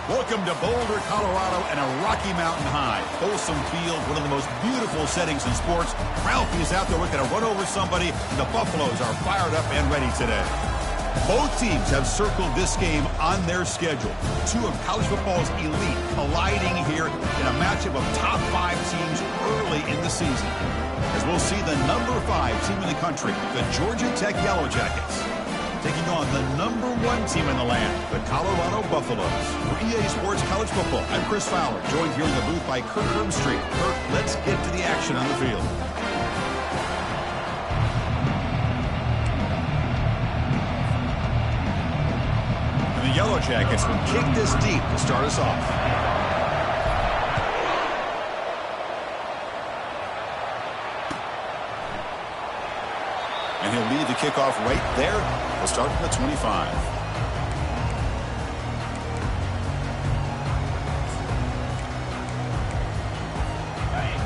Welcome to Boulder, Colorado, and a Rocky Mountain high. Folsom Field, one of the most beautiful settings in sports. Ralphie is out there looking to run over somebody, and the Buffaloes are fired up and ready today. Both teams have circled this game on their schedule. Two of college football's elite colliding here in a matchup of top 5 teams early in the season. As we'll see the number 5 team in the country, the Georgia Tech Yellow Jackets, taking on the number 1 team in the land, the Colorado Buffaloes. For EA Sports College Football, I'm Chris Fowler, joined here in the booth by Kurt Herbstreit. Kurt, let's get to the action on the field. And the Yellow Jackets will kick this deep to start us off. And he'll lead the kickoff right there. We'll start from the 25.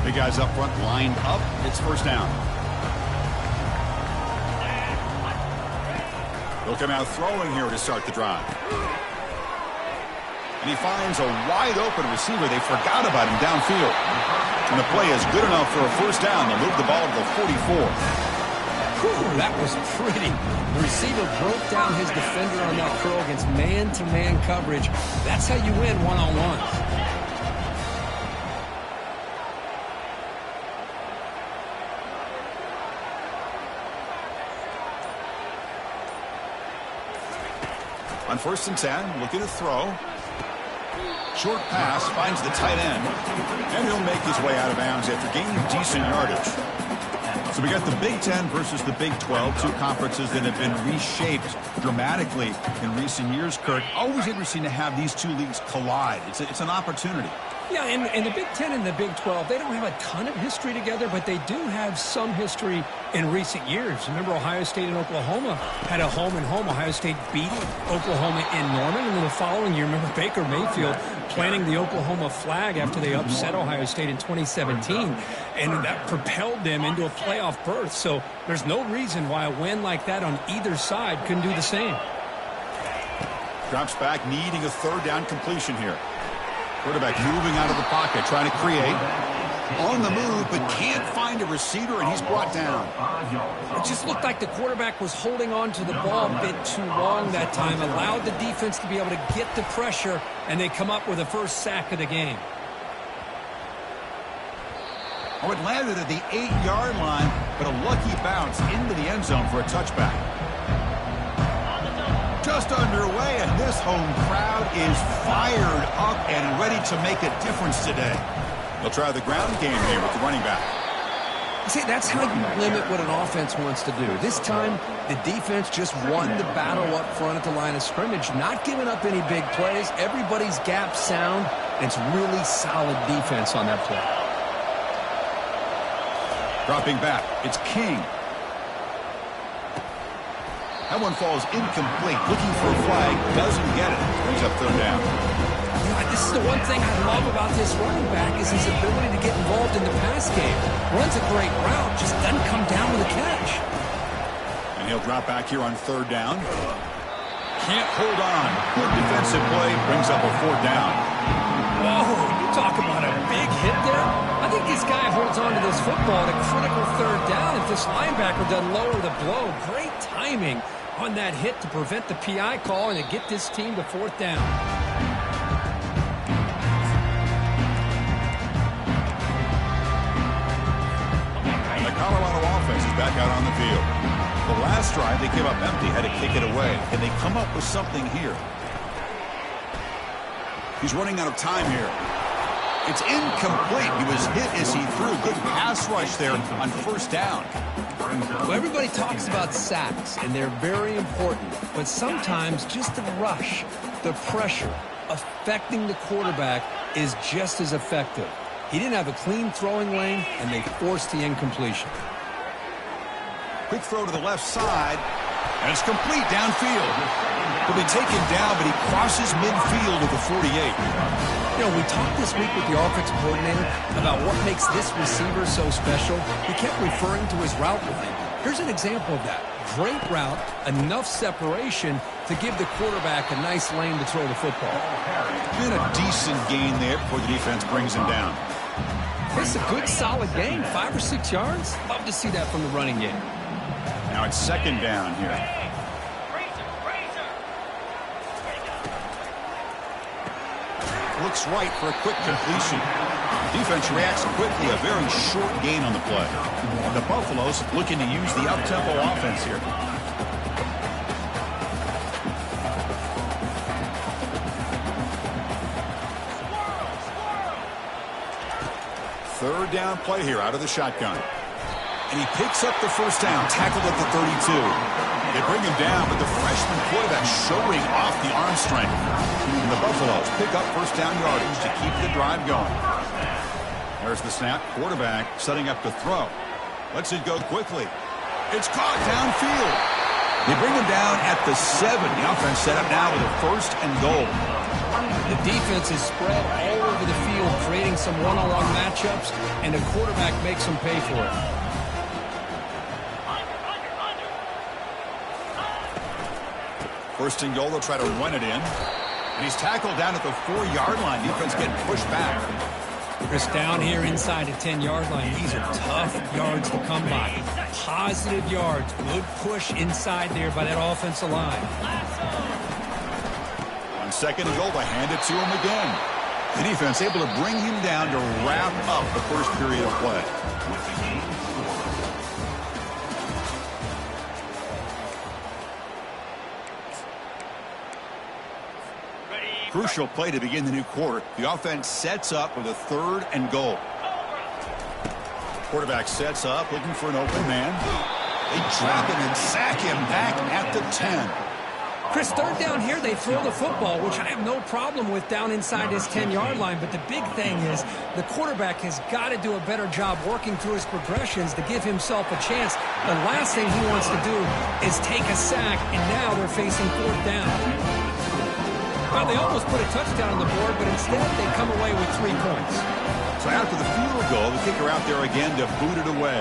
Big guys up front, lined up. It's first down. He'll come out throwing here to start the drive. And he finds a wide open receiver. They forgot about him downfield. And the play is good enough for a first down. They'll move the ball to the 44. Whew, that was pretty. The receiver broke down his defender on that throw against man-to-man coverage. That's how you win one-on-one. On first and 10, looking to throw. Short pass, finds the tight end. And he'll make his way out of bounds after gaining decent yardage. So we got the Big Ten versus the Big 12, two conferences that have been reshaped dramatically in recent years, Kurt. Always interesting to have these two leagues collide. It's an opportunity. Yeah, and the Big Ten and the Big 12, they don't have a ton of history together, but they do have some history in recent years. Remember, Ohio State and Oklahoma had a home-and-home. Ohio State beat Oklahoma in Norman, and then the following year, remember Baker Mayfield planting the Oklahoma flag after they upset Ohio State in 2017, and that propelled them into a playoff berth. So there's no reason why a win like that on either side couldn't do the same. Drops back, needing a third down completion here. Quarterback moving out of the pocket, trying to create. On the move, but can't find a receiver, and he's brought down. It just looked like the quarterback was holding on to the ball a bit too long that time, allowed the defense to be able to get the pressure, and they come up with the first sack of the game. Oh, it landed at the 8-yard line, but a lucky bounce into the end zone for a touchback. Just underway, and this home crowd is fired up and ready to make a difference today. They'll try the ground game here with the running back. See, that's how you limit what an offense wants to do. This time, the defense just won the battle up front at the line of scrimmage, not giving up any big plays. Everybody's gap sound, and it's really solid defense on that play. Dropping back, it's King. That one falls incomplete. Looking for a flag, doesn't get it. Brings up third down. This is the one thing I love about this running back is his ability to get involved in the pass game. Runs a great route, just doesn't come down with a catch. And he'll drop back here on third down. Can't hold on. Good defensive play, brings up a fourth down. Whoa, you talk about a big hit there? I think this guy holds on to this football at a critical third down if this linebacker doesn't lower the blow. Great timing on that hit to prevent the PI call and to get this team to fourth down. Colorado offense is back out on the field. The last drive, they came up empty, had to kick it away. Can they come up with something here? He's running out of time here. It's incomplete. He was hit as he threw. Good pass rush there on first down. Well, everybody talks about sacks, and they're very important. But sometimes just the rush, the pressure, affecting the quarterback is just as effective. He didn't have a clean throwing lane, and they forced the incompletion. Quick throw to the left side, and it's complete downfield. He'll be taken down, but he crosses midfield at the 48. You know, we talked this week with the offensive coordinator about what makes this receiver so special. He kept referring to his route running. Here's an example of that. Great route, enough separation to give the quarterback a nice lane to throw the football. Been a decent gain there before the defense brings him down. It's a good, solid gain. 5 or 6 yards. Love to see that from the running game. Now it's second down here. Looks right for a quick completion. Defense reacts quickly. A very short gain on the play. The Buffaloes looking to use the up-tempo offense here. Third down play here out of the shotgun. And he picks up the first down, tackled at the 32. They bring him down, but the freshman quarterback showing off the arm strength. And the Buffaloes pick up first down yardage to keep the drive going. There's the snap. Quarterback setting up to throw. Lets it go quickly. It's caught downfield. They bring him down at the 7. The offense set up now with a first and goal. The defense is spread all over the field, creating some one-on-one matchups, and the quarterback makes them pay for it. First and goal, they'll try to run it in. And he's tackled down at the 4-yard line. Defense getting pushed back. Chris, down here inside the 10-yard line, these are tough yards to come by. Positive yards. Good push inside there by that offensive line. On second and goal, they hand it to him again. The defense able to bring him down to wrap up the first period of play. Crucial play to begin the new quarter. The offense sets up with a third and goal. Quarterback sets up, looking for an open man. They trap him and sack him back at the 10. Chris, third down here, they throw the football, which I have no problem with down inside his 10-yard line. But the big thing is the quarterback has got to do a better job working through his progressions to give himself a chance. The last thing he wants to do is take a sack, and now they're facing fourth down. Well, they almost put a touchdown on the board, but instead they come away with 3 points. So after the field goal, the kicker out there again to boot it away.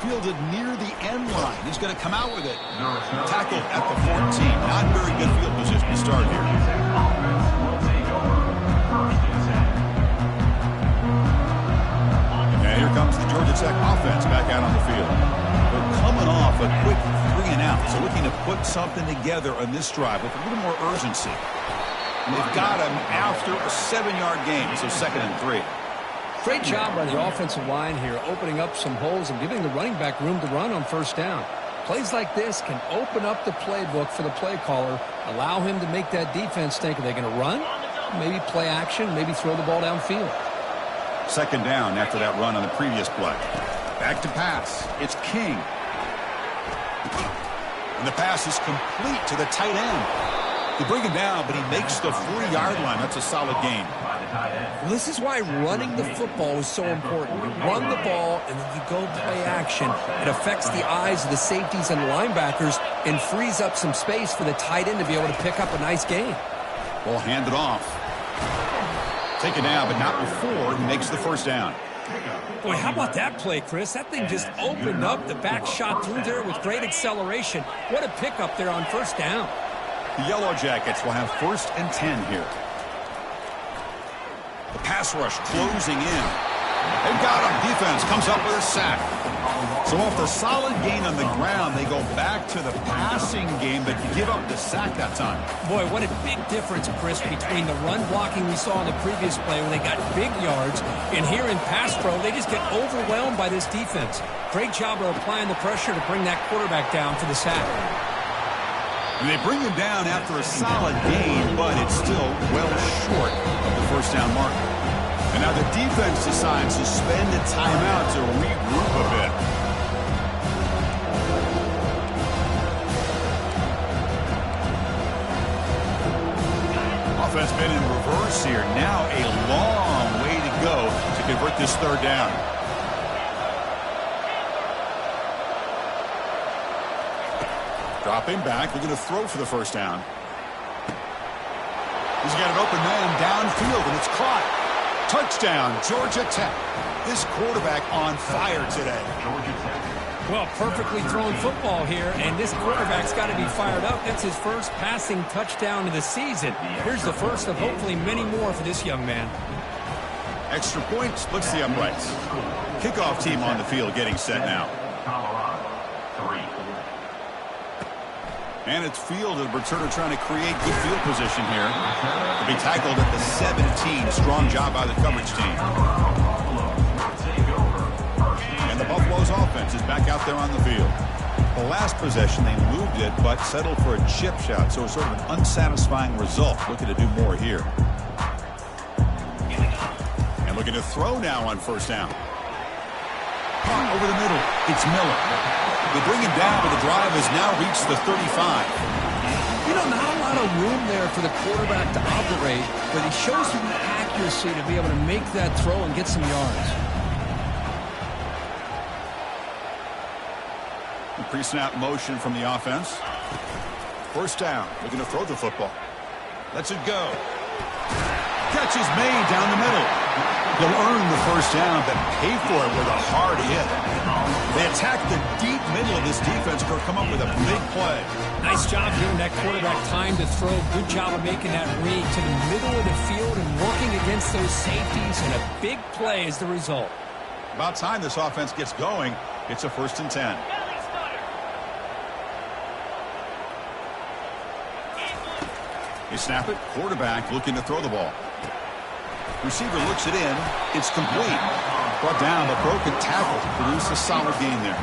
Fielded near the end line. He's going to come out with it. Tackled at the 14. Not very good field position to start here. And here comes the Georgia Tech offense back out on the field. They're coming off a quick 3 and out, so looking to put something together on this drive with a little more urgency. And they've got him after a 7-yard gain, so second and 3. Great job by the offensive line here, opening up some holes and giving the running back room to run on first down. Plays like this can open up the playbook for the play caller, allow him to make that defense think, are they going to run? Maybe play action, maybe throw the ball downfield. Second down after that run on the previous play. Back to pass. It's King. And the pass is complete to the tight end. They bring him down, but he makes the 40-yard line. That's a solid gain. Well, this is why running the football is so important. You run the ball, and then you go play action. It affects the eyes of the safeties and linebackers and frees up some space for the tight end to be able to pick up a nice gain. Ball handed off. Taken down, but not before he makes the first down. Boy, how about that play, Chris? That thing just opened up. The back shot through there with great acceleration. What a pickup there on first down. The Yellow Jackets will have first and 10 here. The pass rush closing in. They've got him. Defense comes up with a sack. So off the solid gain on the ground, they go back to the passing game, but give up the sack that time. Boy, what a big difference, Chris, between the run blocking we saw in the previous play when they got big yards, and here in pass pro, they just get overwhelmed by this defense. Great job of applying the pressure to bring that quarterback down for the sack. And they bring him down after a solid gain, but it's still well short of the first down marker. And now the defense decides to spend a timeout to regroup a bit. Offense been in reverse here. Now a long way to go to convert this third down. Dropping back, they're going to throw for the first down. He's got an open man downfield, and it's caught. Touchdown, Georgia Tech. This quarterback on fire today. Well, perfectly thrown football here, and this quarterback's got to be fired up. That's his first passing touchdown of the season. Here's the first of hopefully many more for this young man. Extra point splits the uprights. Kickoff team on the field getting set now. And it's fielded. Returner trying to create good field position here. To be tackled at the 17. Strong job by the coverage team. And the Buffalo's offense is back out there on the field. The last possession, they moved it, but settled for a chip shot. So it's sort of an unsatisfying result. Looking to do more here. And looking to throw now on first down. Over the middle, it's Miller. They bring him down, but the drive has now reached the 35. You know, not a lot of room there for the quarterback to operate, but he shows you the accuracy to be able to make that throw and get some yards. Pre-snap motion from the offense. First down, looking to throw the football. Lets it go. Catch is made down the middle. They'll earn the first down, but pay for it with a hard hit. They attack the deep middle of this defense to come up with a big play. Nice job giving that quarterback time to throw. Good job of making that read to the middle of the field and working against those safeties, and a big play is the result. About time this offense gets going. It's a 1st and 10. They snap it. Quarterback looking to throw the ball. Receiver looks it in. It's complete. Brought down, but broken tackle. Produced a solid gain there.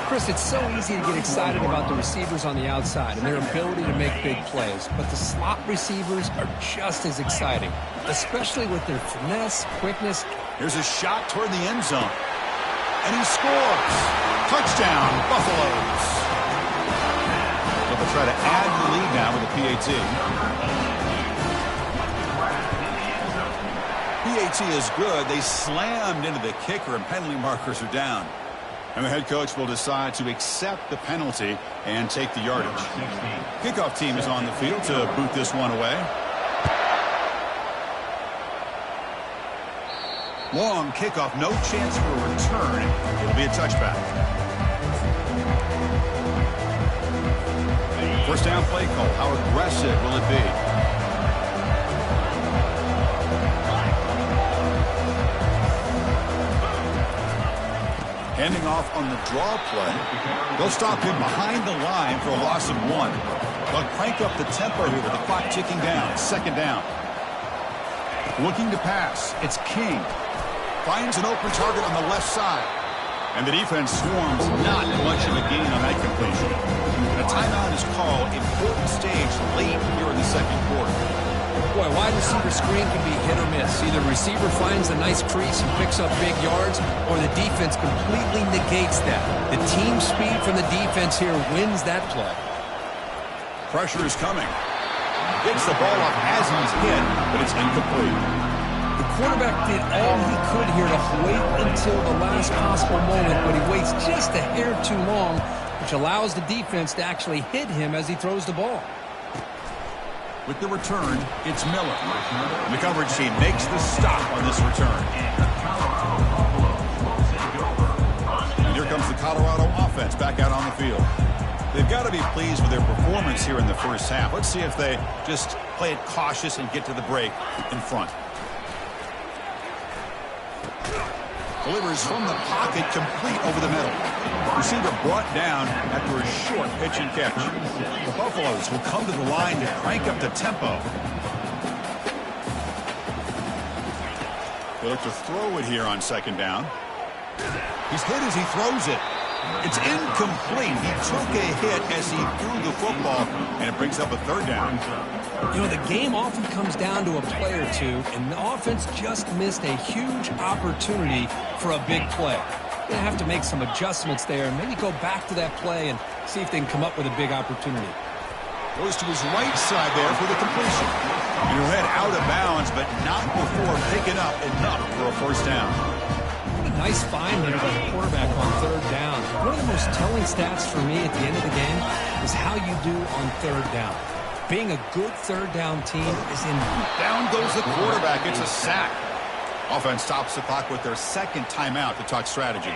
Chris, it's so easy to get excited about the receivers on the outside and their ability to make big plays, but the slot receivers are just as exciting, especially with their finesse, quickness. Here's a shot toward the end zone. And he scores. Touchdown, Buffaloes. So they'll try to add to the lead now with a PAT. PAT is good. They slammed into the kicker, and penalty markers are down. And the head coach will decide to accept the penalty and take the yardage. Kickoff team is on the field to boot this one away. Long kickoff, no chance for a return. It'll be a touchback. First down play call. How aggressive will it be? Handing off on the draw play. They'll stop him behind the line for a loss of 1. They'll crank up the tempo here with the clock ticking down. 2nd down. Looking to pass. It's King. Finds an open target on the left side. And the defense swarms. Not much of a gain on that completion. And a timeout is called. Important stage late here in the 2nd quarter. Boy, wide receiver screen can be hit or miss. Either the receiver finds a nice crease and picks up big yards, or the defense completely negates that. The team speed from the defense here wins that play. Pressure is coming. Gets the ball off as he's hit, but it's incomplete. The quarterback did all he could here to wait until the last possible moment, but he waits just a hair too long, which allows the defense to actually hit him as he throws the ball. With the return, it's Miller. The coverage team makes the stop on this return. And here comes the Colorado offense back out on the field. They've got to be pleased with their performance here in the first half. Let's see if they just play it cautious and get to the break in front. Delivers from the pocket, complete over the middle. Receiver brought down after a short pitch and catch. The Buffaloes will come to the line to crank up the tempo. They look to throw it here on 2nd down. He's hit as he throws it. It's incomplete. He took a hit as he threw the football, and it brings up a 3rd down. You know, the game often comes down to a play or two, and the offense just missed a huge opportunity for a big play. They're going to have to make some adjustments there and maybe go back to that play and see if they can come up with a big opportunity. Goes to his right side there for the completion. And he'll head out of bounds, but not before picking up enough for a first down. Nice find there by the quarterback on 3rd down. One of the most telling stats for me at the end of the game is how you do on 3rd down. Being a good 3rd down team is in. Down goes the quarterback. It's a sack. Offense stops the clock with their second timeout to talk strategy.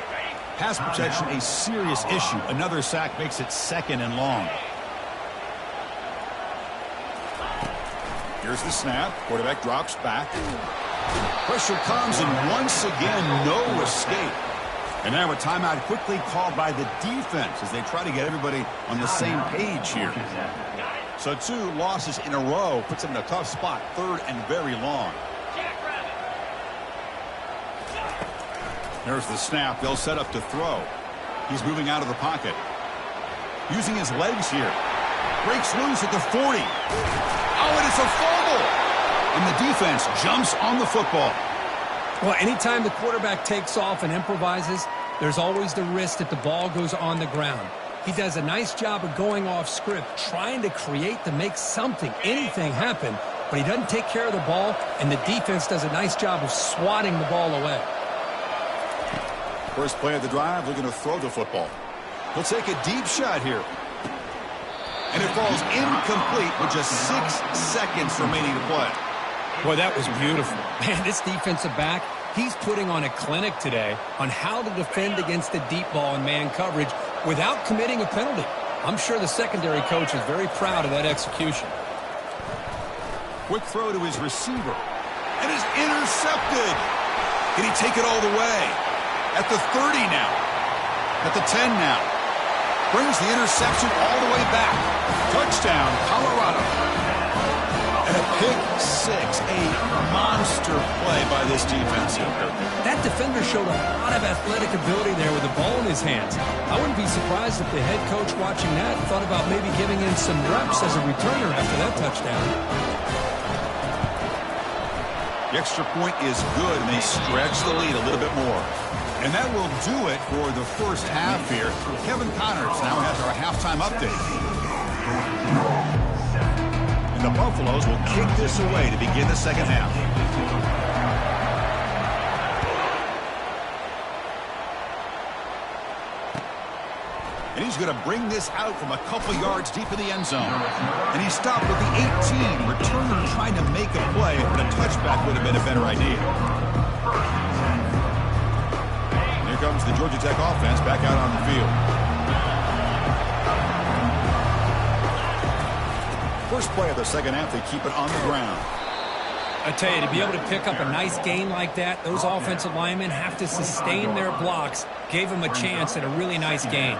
Pass protection, a serious issue. Another sack makes it 2nd and long. Here's the snap. Quarterback drops back. Pressure comes, and once again, no escape. And now a timeout quickly called by the defense as they try to get everybody on the same page here. So 2 losses in a row puts them in a tough spot, 3rd and very long. There's the snap. They'll set up to throw. He's moving out of the pocket. Using his legs here. Breaks loose at the 40. Oh, and it's a fumble. And the defense jumps on the football. Well, anytime the quarterback takes off and improvises, there's always the risk that the ball goes on the ground. He does a nice job of going off script, trying to create to make something, anything happen, but he doesn't take care of the ball, and the defense does a nice job of swatting the ball away. First play of the drive, they're going to throw the football. He'll take a deep shot here. And it falls incomplete with just 6 seconds remaining to play. Boy, that was beautiful. Man, this defensive back, he's putting on a clinic today on how to defend against the deep ball and man coverage without committing a penalty. I'm sure the secondary coach is very proud of that execution. Quick throw to his receiver. And is intercepted. Can he take it all the way? At the 30 now. At the 10 now. Brings the interception all the way back. Touchdown, Colorado. And a pick 6. A monster play by this defense. That defender showed a lot of athletic ability there with the ball in his hands. I wouldn't be surprised if the head coach watching that thought about maybe giving him some reps as a returner after that touchdown. The extra point is good, and they stretch the lead a little bit more. And that will do it for the first half here. Kevin Connors now has our halftime update. And the Buffaloes will kick this away to begin the second half. And he's going to bring this out from a couple yards deep in the end zone. And he stopped at the 18. Returner trying to make a play, but a touchback would have been a better idea. Here comes the Georgia Tech offense back out on the field. First play of the second half, they keep it on the ground. I tell you, to be able to pick up a nice gain like that, those offensive linemen have to sustain their blocks. Gave them a chance at a really nice gain.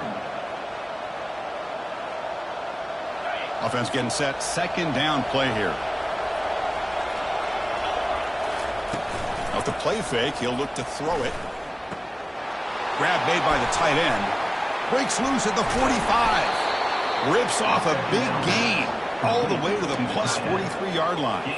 Offense getting set. Second down play here. Off the play fake, he'll look to throw it. Grab made by the tight end. Breaks loose at the 45. Rips off a big gain all the way to the plus 43-yard line.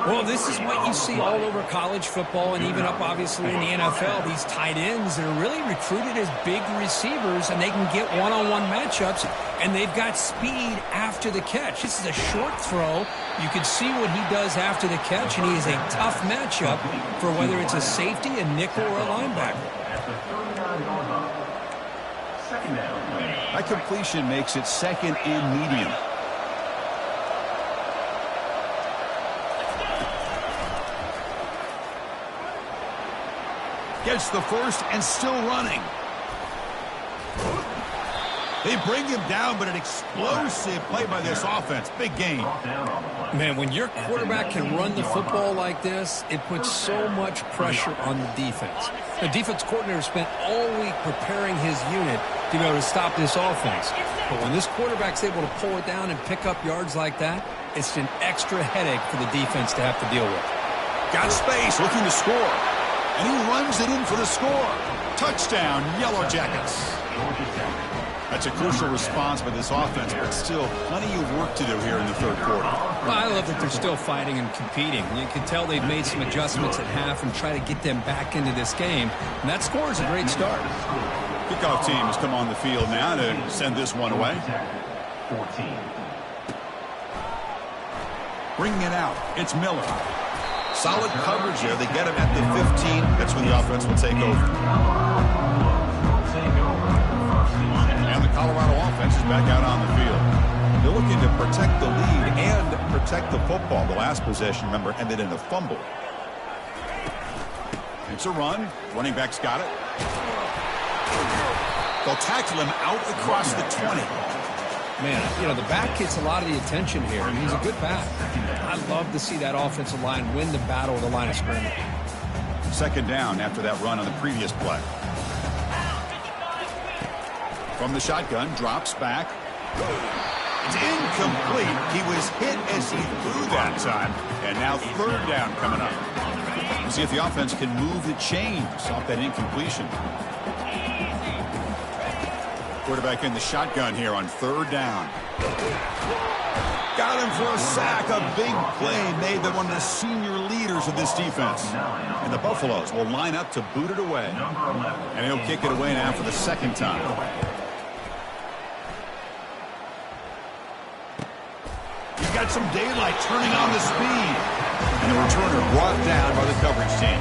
Well, this is what you see all over college football and even up, obviously, in the NFL. These tight ends that are really recruited as big receivers, and they can get one-on-one matchups, and they've got speed after the catch. This is a short throw. You can see what he does after the catch, and he is a tough matchup for whether it's a safety, a nickel, or a linebacker. That completion makes it second and medium. Gets the first and still running. They bring him down, but an explosive play by this offense. Big gain. Man, when your quarterback can run the football like this, it puts so much pressure on the defense. The defense coordinator spent all week preparing his unit to be able to stop this offense. But when this quarterback's able to pull it down and pick up yards like that, it's an extra headache for the defense to have to deal with. Got space, looking to score. And he runs it in for the score. Touchdown, Yellow Jackets. That's a crucial response by this offense, but still plenty of work to do here in the third quarter. Well, I love that they're still fighting and competing. You can tell they've made some adjustments at half and try to get them back into this game. And that score is a great start. Kickoff team has come on the field now to send this one away. 14. Bringing it out, it's Miller. Solid coverage there. They get him at the 15. That's when the offense will take over. And the Colorado offense is back out on the field. They're looking to protect the lead and protect the football. The last possession, remember, ended in a fumble. It's a run. Running back's got it. They'll tackle him out across the 20. Man, you know, the back gets a lot of the attention here, and he's a good back. I love to see that offensive line win the battle at the line of scrimmage. Second down after that run on the previous play. From the shotgun, drops back. It's incomplete. He was hit as he threw that time. And now third down coming up. We'll see if the offense can move the chains off that incompletion. Quarterback in the shotgun here on third down. Got him for a sack. A big play made by one of the senior leaders of this defense. And the Buffaloes will line up to boot it away. And he'll kick it away now for the second time. He's got some daylight turning on the speed. And the returner brought down by the coverage team.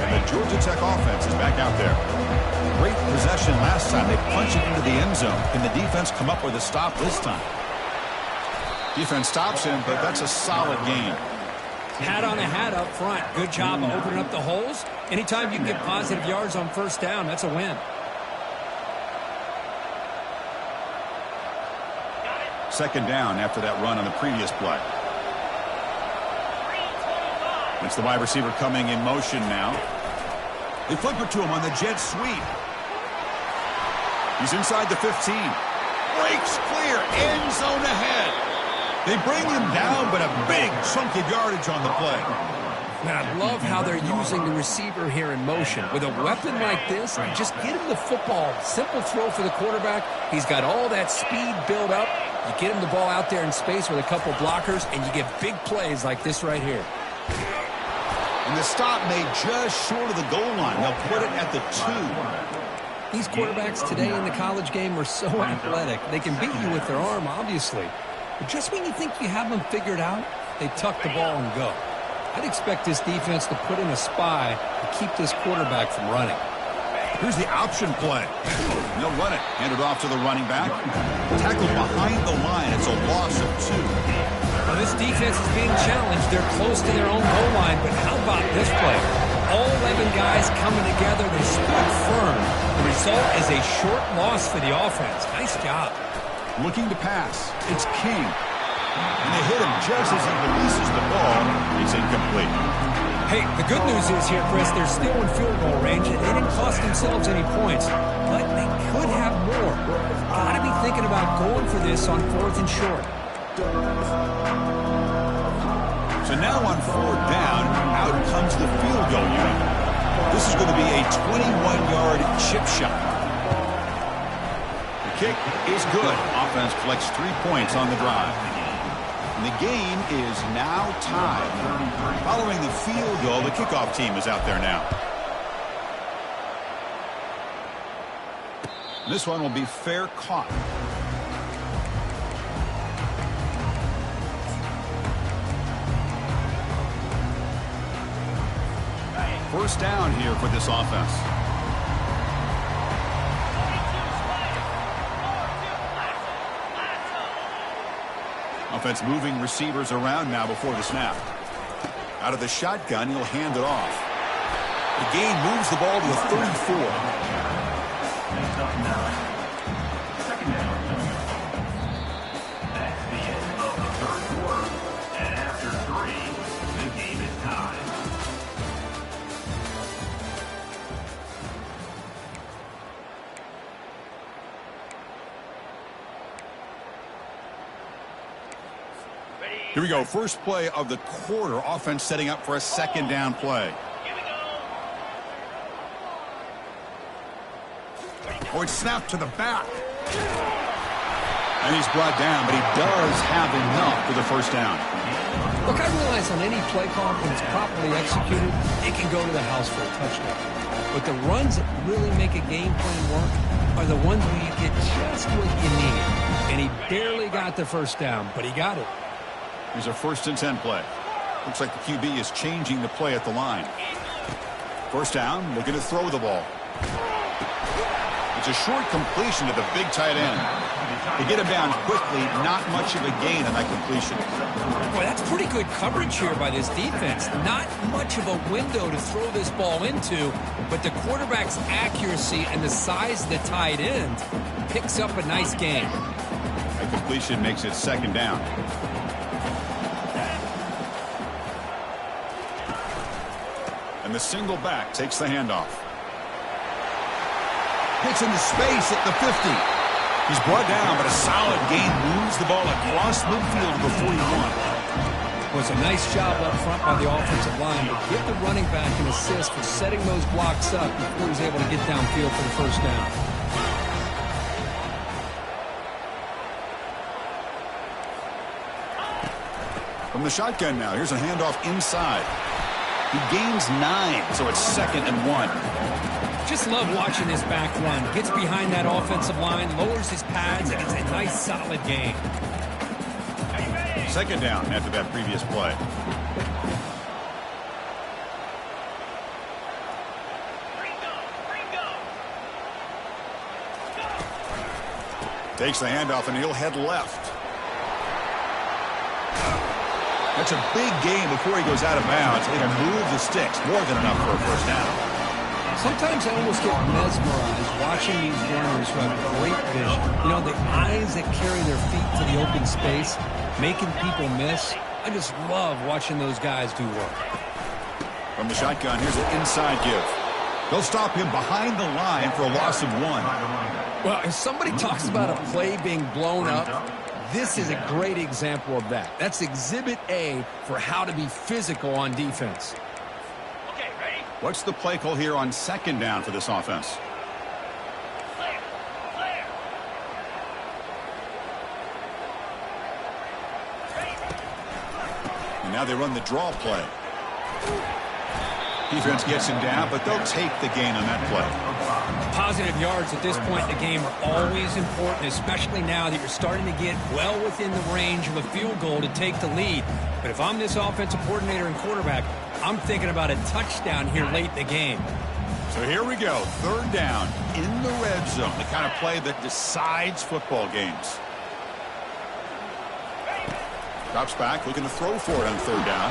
And the Georgia Tech offense is back out there. Great possession last time. They punched it into the end zone. Can the defense come up with a stop this time? Defense stops him, but that's a solid game. Hat on a hat up front. Good job of opening up the holes. Anytime you can get positive yards on first down, that's a win. Second down after that run on the previous play. It's the wide receiver coming in motion now. They flip it to him on the jet sweep. He's inside the 15. Breaks clear. End zone ahead. They bring him down, but a big chunk of yardage on the play. Man, I love how they're using the receiver here in motion. With a weapon like this, just get him the football. Simple throw for the quarterback. He's got all that speed built up. You get him the ball out there in space with a couple blockers, and you get big plays like this right here. And the stop made just short of the goal line. They'll put it at the 2. These quarterbacks today in the college game are so athletic. They can beat you with their arm, obviously. But just when you think you have them figured out, they tuck the ball and go. I'd expect this defense to put in a spy to keep this quarterback from running. Here's the option play. They'll run it. Hand it off to the running back. Tackled behind the line. It's a loss of 2. Well, this defense is being challenged. They're close to their own goal line, but how about this play? All 11 guys coming together. They stood firm. The result is a short loss for the offense. Nice job. Looking to pass. It's King. And they hit him just as he releases the ball. It's incomplete. Hey, the good news is here, Chris, they're still in field goal range, and they didn't cost themselves any points. But they could have more. Got to be thinking about going for this on 4th and short. So now on 4th down, out comes the field goal unit. This is going to be a 21-yard chip shot. The kick is good. Offense collects 3 points on the drive. And the game is now tied. Following the field goal, the kickoff team is out there now. This one will be fair caught. First down here for this offense. Offense moving receivers around now before the snap. Out of the shotgun, he'll hand it off. The gain moves the ball to the 34. Second down. That's the end of the third quarter. And after 3, the game is tied. Here we go. First play of the quarter. Offense setting up for a second down play. Oh, it's snapped to the back. And he's brought down, but he does have enough for the first down. Look, I realize on any play call, when it's properly executed, it can go to the house for a touchdown. But the runs that really make a game plan work are the ones where you get just what you need. And he barely got the first down, but he got it. Here's a 1st and 10 play. Looks like the QB is changing the play at the line. First down, looking to throw the ball. It's a short completion to the big tight end. To get him down quickly, not much of a gain on that completion. Boy, that's pretty good coverage here by this defense. Not much of a window to throw this ball into, but the quarterback's accuracy and the size of the tight end picks up a nice gain. That completion makes it second down. And the single back takes the handoff. Gets into space at the 50. He's brought down, but a solid gain moves the ball across midfield to the 41. Was a nice job up front by the offensive line to give the running back an assist for setting those blocks up before he was able to get downfield for the first down. From the shotgun now, here's a handoff inside. He gains 9, so it's 2nd and 1. Just love watching this back run. Gets behind that offensive line, lowers his pads, and it's a nice, solid gain. Second down after that previous play. Takes the handoff, and he'll head left. That's a big gain before he goes out of bounds. It'll move the sticks, more than enough for a first down. Sometimes I almost get mesmerized watching these runners who have great vision. You know, the eyes that carry their feet to the open space, making people miss. I just love watching those guys do work. From the shotgun, here's an inside give. They'll stop him behind the line for a loss of 1. Well, if somebody talks about a play being blown up, this is a great example of that. That's Exhibit A for how to be physical on defense. What's the play call here on second down for this offense? And now they run the draw play. Defense gets him down, but they'll take the gain on that play. Positive yards at this point in the game are always important, especially now that you're starting to get well within the range of a field goal to take the lead. But if I'm this offensive coordinator and quarterback, I'm thinking about a touchdown here late in the game. So here we go, third down in the red zone, the kind of play that decides football games. Drops back, looking to throw for it on third down.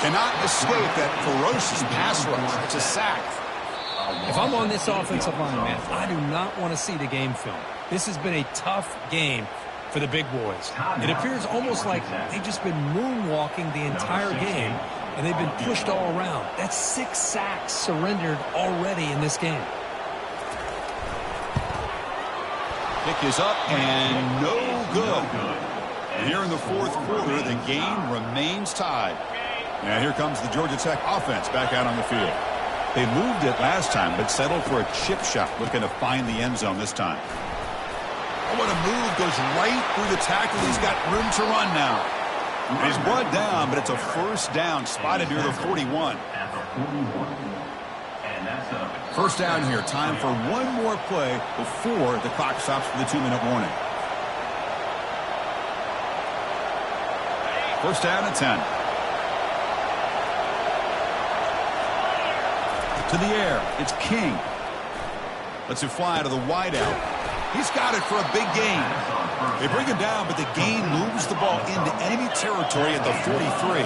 Cannot escape that ferocious pass rush. It's a sack. If I'm on this offensive line, man, I do not want to see the game film. This has been a tough game for the big boys. It appears almost like they've just been moonwalking the entire game, and they've been pushed all around. That's 6 sacks surrendered already in this game. Pick is up and no good. And here in the fourth quarter, the game remains tied. Now here comes the Georgia Tech offense back out on the field. They moved it last time, but settled for a chip shot, looking to find the end zone this time. Oh, what a move. Goes right through the tackle. He's got room to run now. And he's brought down, but it's a first down, spotted near the 41. First down here. Time for one more play before the clock stops for the 2-minute warning. First down at 10. To the air. It's King. Lets it fly to the wideout. He's got it for a big gain. They bring him down, but the gain moves the ball into enemy territory at the 43.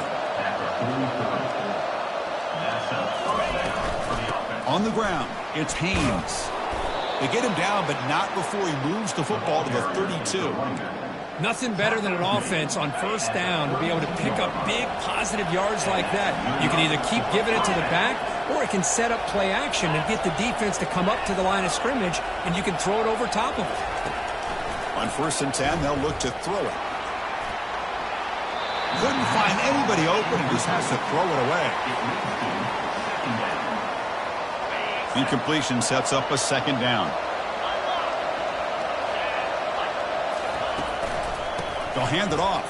On the ground, it's Haynes. They get him down, but not before he moves the football to the 32. Nothing better than an offense on first down to be able to pick up big positive yards like that. You can either keep giving it to the back, or it can set up play action and get the defense to come up to the line of scrimmage, and you can throw it over top of it. On first and 10, they'll look to throw it. Couldn't find anybody open and just has to throw it away. Incompletion sets up a second down. They'll hand it off.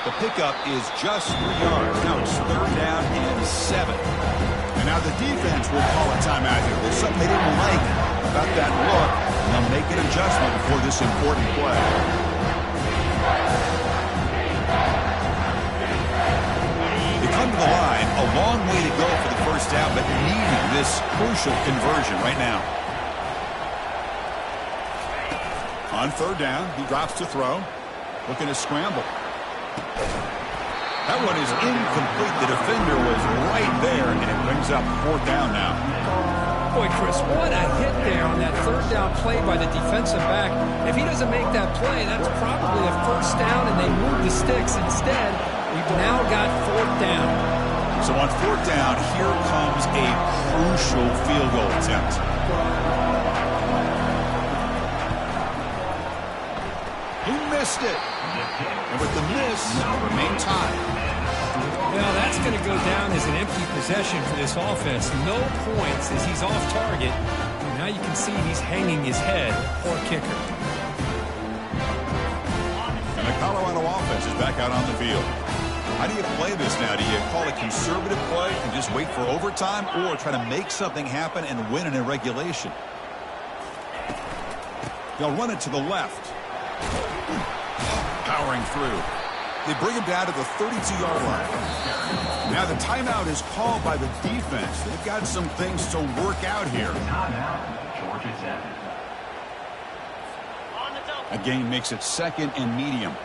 The pickup is just 3 yards. Now it's third down and 7. And now the defense will call a timeout here. There's something they didn't like about that look, and they'll make an adjustment before this important play. They come run to the line. A long way to go for the first down, but needing this crucial conversion right now. On third down, he drops to throw. Looking to scramble. That one is incomplete. The defender was right there, and it brings up fourth down now. Boy, Chris, what a hit there on that third down play by the defensive back. If he doesn't make that play, that's probably a first down, and they move the sticks instead. We've now got fourth down. So on fourth down, here comes a crucial field goal attempt. He missed it. And with the miss, remain tied. Well, that's going to go down as an empty possession for this offense. No points as he's off target. And now you can see he's hanging his head. Poor kicker. And the Colorado offense is back out on the field. How do you play this now? Do you call a conservative play and just wait for overtime, or try to make something happen and win in regulation? They'll run it to the left. Powering through. They bring him down to the 32-yard line. Now the timeout is called by the defense. They've got some things to work out here. A gain makes it second and medium.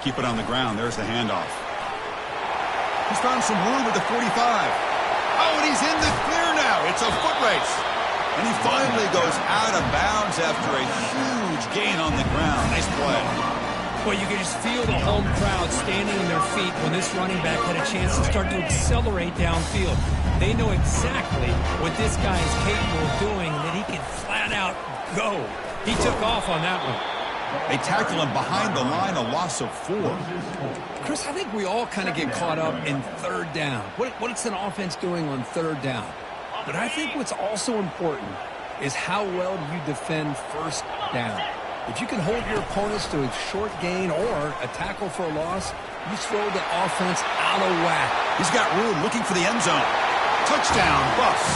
Keep it on the ground. There's the handoff. He's found some room at the 45. Oh, and he's in the clear now. It's a foot race. And he finally goes out of bounds after a huge gain on the ground. Nice play. Well, you can just feel the home crowd standing on their feet when this running back had a chance to start to accelerate downfield. They know exactly what this guy is capable of doing, and that he can flat out go. He took off on that one. They tackle him behind the line, a loss of 4. Chris, I think we all kind of get caught up in third down. What's an offense doing on third down? But I think what's also important is how well you defend first down. If you can hold your opponents to a short gain or a tackle for a loss, you throw the offense out of whack. He's got room, looking for the end zone. Touchdown, Buffs,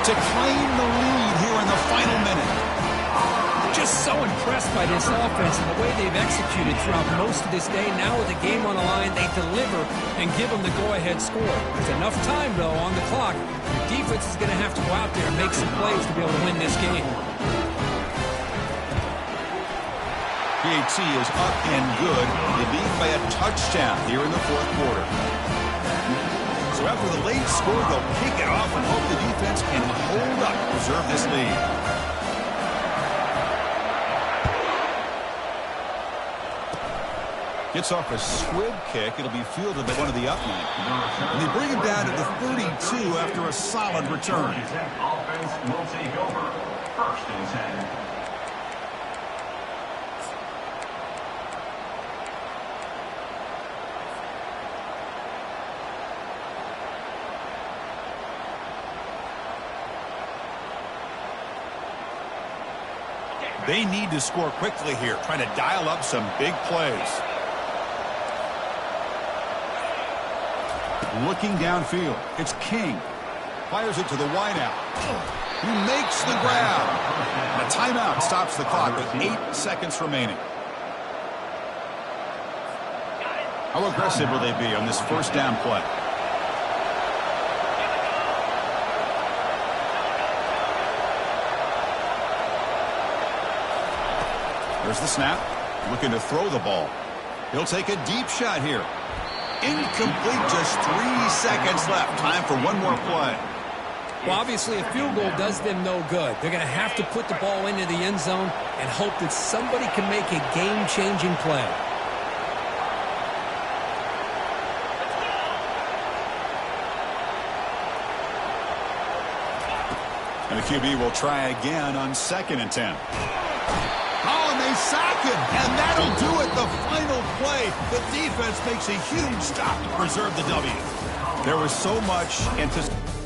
to claim the lead here in the final minute. Just so impressed by this offense and the way they've executed throughout most of this day. Now with the game on the line, they deliver and give them the go-ahead score. There's enough time, though, on the clock. Your defense is going to have to go out there and make some plays to be able to win this game. PAT is up and good. They lead by a touchdown here in the fourth quarter. So after the late score, they'll kick it off and hope the defense can hold up, preserve this lead. Gets off a squib kick. It'll be fielded by one of the up men. And they bring him down to the 32 after a solid return. Offense will take over. First and 10. They need to score quickly here, trying to dial up some big plays. Looking downfield, it's King. Fires it to the wideout. He makes the grab. A timeout stops the clock with 8 seconds remaining. How aggressive will they be on this first down play? There's the snap. Looking to throw the ball. He'll take a deep shot here. Incomplete, just 3 seconds left. Time for one more play. Well, obviously, a field goal does them no good. They're going to have to put the ball into the end zone and hope that somebody can make a game-changing play. And the QB will try again on 2nd and 10. Oh, and they sack him, and that'll do it. The final play. The defense makes a huge stop to preserve the W. There was so much anticipation.